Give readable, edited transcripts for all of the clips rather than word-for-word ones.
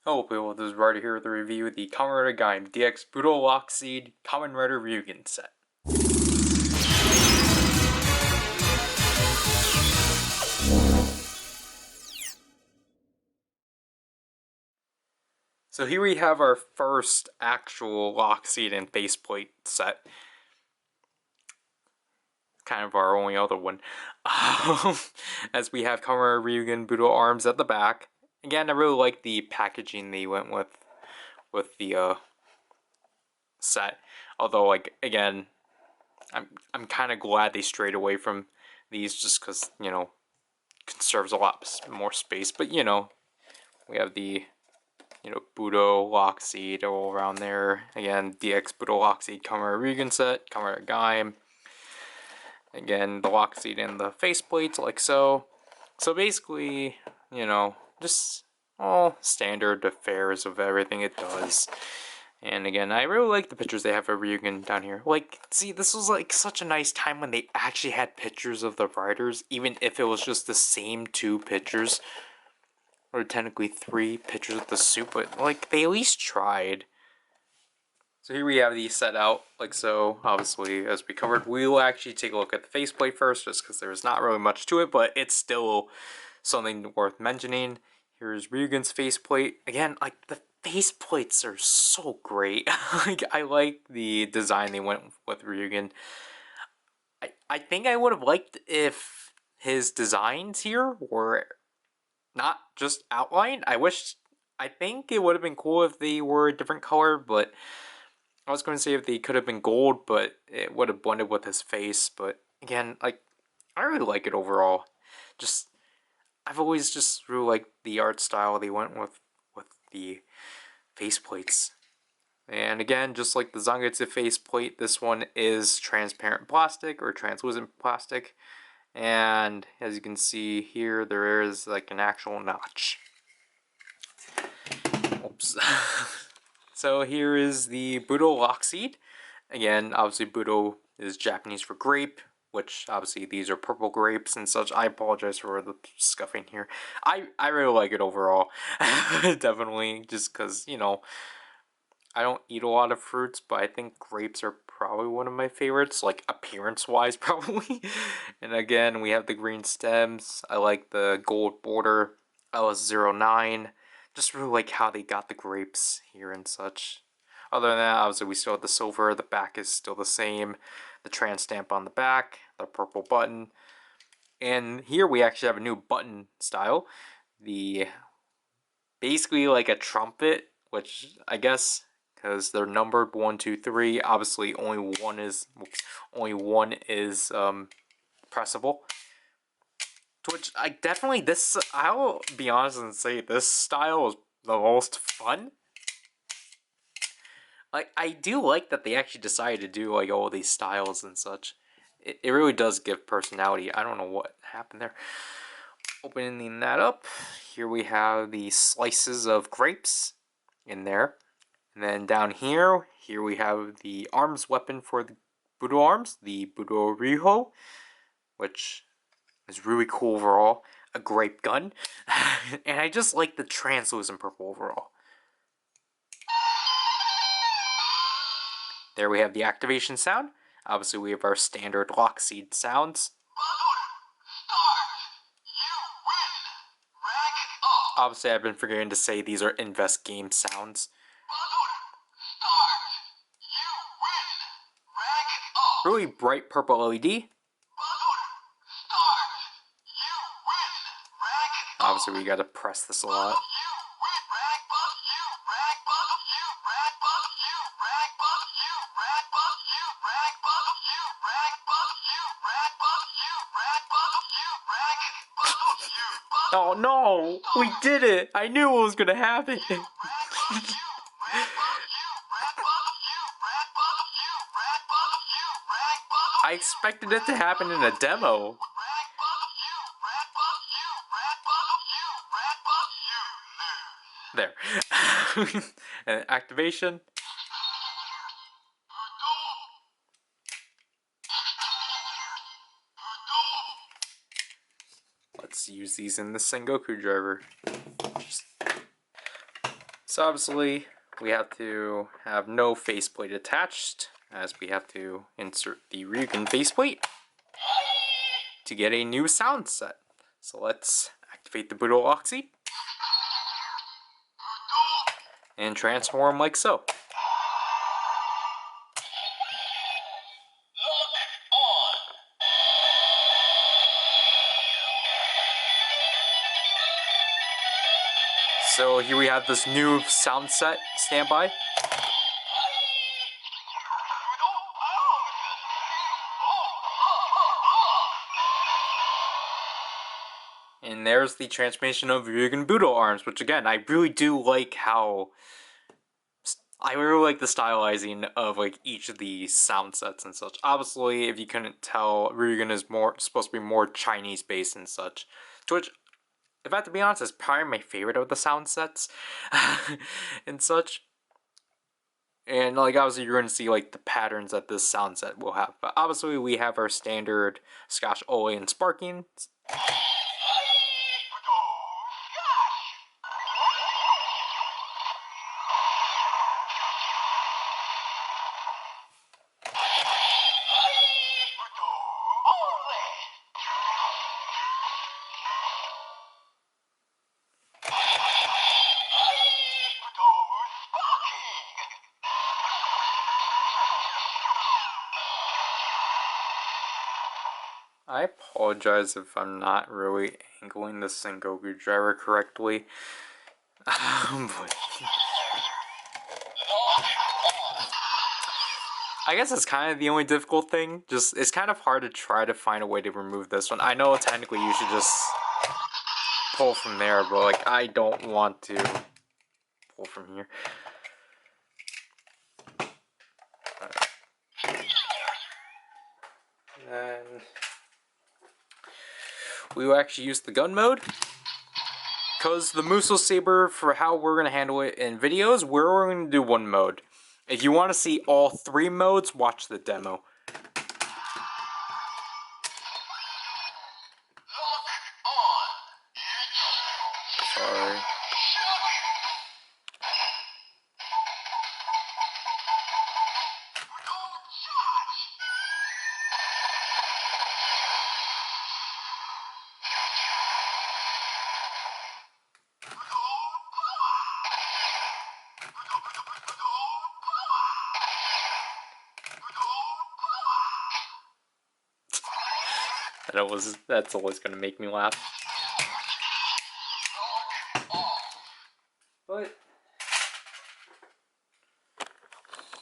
Hello people, this is Ryder here with a review of the Kamen Rider Gaim DX Budou Lockseed Kamen Rider Ryugen set. So here we have our first actual Lockseed and faceplate set. Kind of our only other one. As we have Kamen Rider Ryugen Budou arms at the back. Again, I really like the packaging they went with the set. Although, like, again, I'm kind of glad they strayed away from these just because, you know, conserves a lot more space. But, you know, we have the, you know, Budou Lockseed all around there. Again, DX Budou Lockseed Kamen Rider Ryugen set, Kamen Rider Gaim. Again, the Lockseed and the faceplates like so. So basically, you know, just all standard affairs of everything it does. And again, I really like the pictures they have of Ryugen down here. Like, see, this was like such a nice time when they actually had pictures of the riders, even if it was just the same 2 pictures. Or technically 3 pictures of the suit, but like, they at least tried. So here we have these set out, like so. Obviously, as we covered, we will actually take a look at the faceplate first, just because there's not really much to it, but it's still something worth mentioning. Here's Ryugen's faceplate. Again, like, the faceplates are so great. Like, I like the design they went with Ryugen. I think I would have liked if his designs here were not just outlined. I think it would have been cool if they were a different color, but I was going to say if they could have been gold, but it would have blended with his face. But again, like, I really like it overall. Just, I've always just really liked the art style they went with the faceplates. And again, just like the Zangetsu faceplate, this one is transparent plastic or translucent plastic. And as you can see here, there is like an actual notch. Oops. So here is the Budou Lockseed. Again, obviously Budou is Japanese for grape, which obviously these are purple grapes and such. I apologize for the scuffing here. I really like it overall. Definitely, just because, you know, I don't eat a lot of fruits, but I think grapes are probably one of my favorites, like appearance-wise, probably. And again, we have the green stems. I like the gold border. LS09. Just really like how they got the grapes here and such. Other than that, obviously we still have the silver. The back is still the same. The trans stamp on the back. The purple button. And here we actually have a new button style. The basically like a trumpet, which I guess because they're numbered 1, 2, 3. Obviously, only one is pressable. Which I'll be honest and say this style is the most fun. Like, I do like that they actually decided to do like all these styles and such. It really does give personality. I don't know what happened there. Opening that up, here we have the slices of grapes in there. And then down here we have the arms weapon for the Budou arms, the Budou Ryuho, which is really cool overall. A grape gun. And I just like the translucent purple overall. There we have the activation sound. Obviously we have our standard Lockseed sounds. Obviously I've been forgetting to say these are Invest Game sounds. Really bright purple LED. Obviously we gotta press this a lot. Oh no! We did it! I knew what was gonna happen! I expected it to happen in a demo. There. And activation. Let's use these in the Sengoku driver. So obviously, we have to have no faceplate attached, as we have to insert the Ryugen faceplate to get a new sound set. So let's activate the Budou Lockseed and transform like so. So here we have this new sound set standby. And there's the transformation of Ryugen Budou arms, which again, I really do like how... I really like the stylizing of like each of the sound sets and such. Obviously, if you couldn't tell, Ryugen is supposed to be more Chinese based and such. To which, if I have to be honest, is probably my favorite of the sound sets and such. And like obviously you're going to see like the patterns that this sound set will have. But obviously we have our standard Scotch Ole and Sparking. I apologize if I'm not really angling the Sengoku driver correctly. But I guess that's kind of the only difficult thing. Just, it's kind of hard to try to find a way to remove this one. I know technically you should just pull from there, but like I don't want to pull from here. And we will actually use the gun mode. Because the Muso Saber, for how we're going to handle it in videos, we're going to do one mode. If you want to see all 3 modes, watch the demo. Sorry. That's always gonna make me laugh. But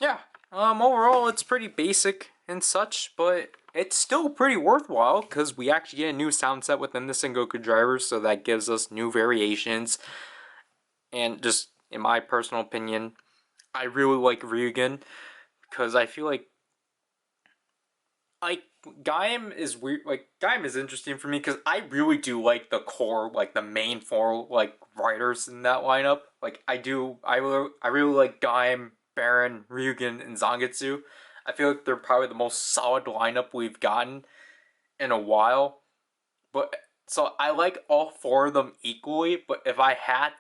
yeah, overall it's pretty basic and such, but it's still pretty worthwhile because we actually get a new sound set within the Sengoku driver, so that gives us new variations. And just in my personal opinion, I really like Ryugen because I feel like Gaim is weird. Like Gaim is interesting for me because I really do like the core, like the main 4 like writers in that lineup. Like I really like Gaim, Baron, Ryugen, and Zangetsu. I feel like they're probably the most solid lineup we've gotten in a while. But so I like all 4 of them equally. But if I had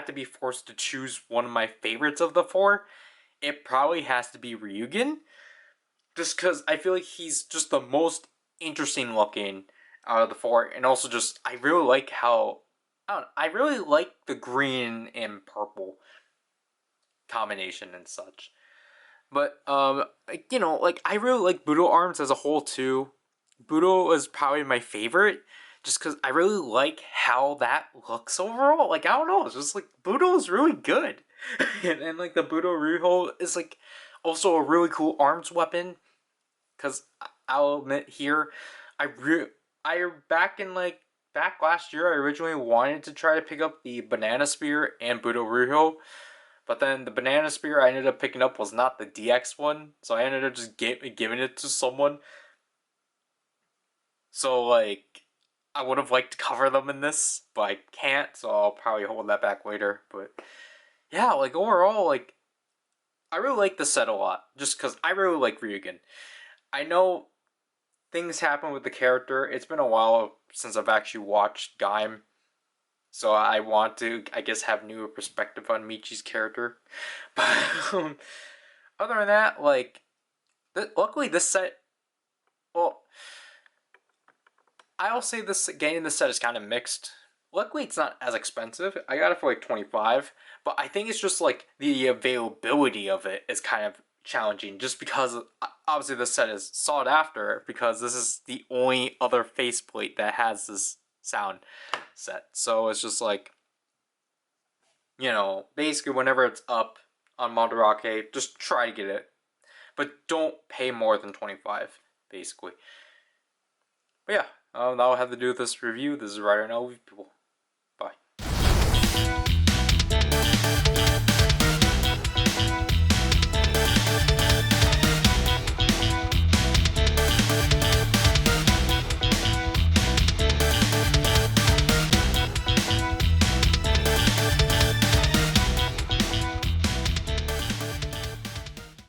to be forced to choose one of my favorites of the 4, it probably has to be Ryugen. Just because I feel like he's just the most interesting looking out of the 4, and also just I really like how I really like the green and purple combination and such. But you know, like I really like Budou arms as a whole too. Budou is probably my favorite, just because I really like how that looks overall. Like I don't know, it's just like Budou is really good, and like the Budou Ryuho is like also a really cool arms weapon. Because I'll admit here, back last year, I originally wanted to try to pick up the Banana Spear and Budou Ryuho, but then the Banana Spear I ended up picking up was not the DX one, so I ended up just giving it to someone. So like, I would have liked to cover them in this, but I can't, so I'll probably hold that back later. But yeah, like overall, like I really like the set a lot, just because I really like Ryugen. I know things happen with the character. It's been a while since I've actually watched Gaim. So I want to, I guess, have newer perspective on Michi's character. But other than that, like, luckily this set, well, I'll say this getting this set is kind of mixed. Luckily, it's not as expensive. I got it for like 25, but I think it's just like the availability of it is kind of challenging. Just because obviously this set is sought after because this is the only other faceplate that has this sound set. So it's just like, you know, basically whenever it's up on Monterake, just try to get it, but don't pay more than 25, basically. But yeah, that'll have to do with this review. This is Ryder and I'll leave people.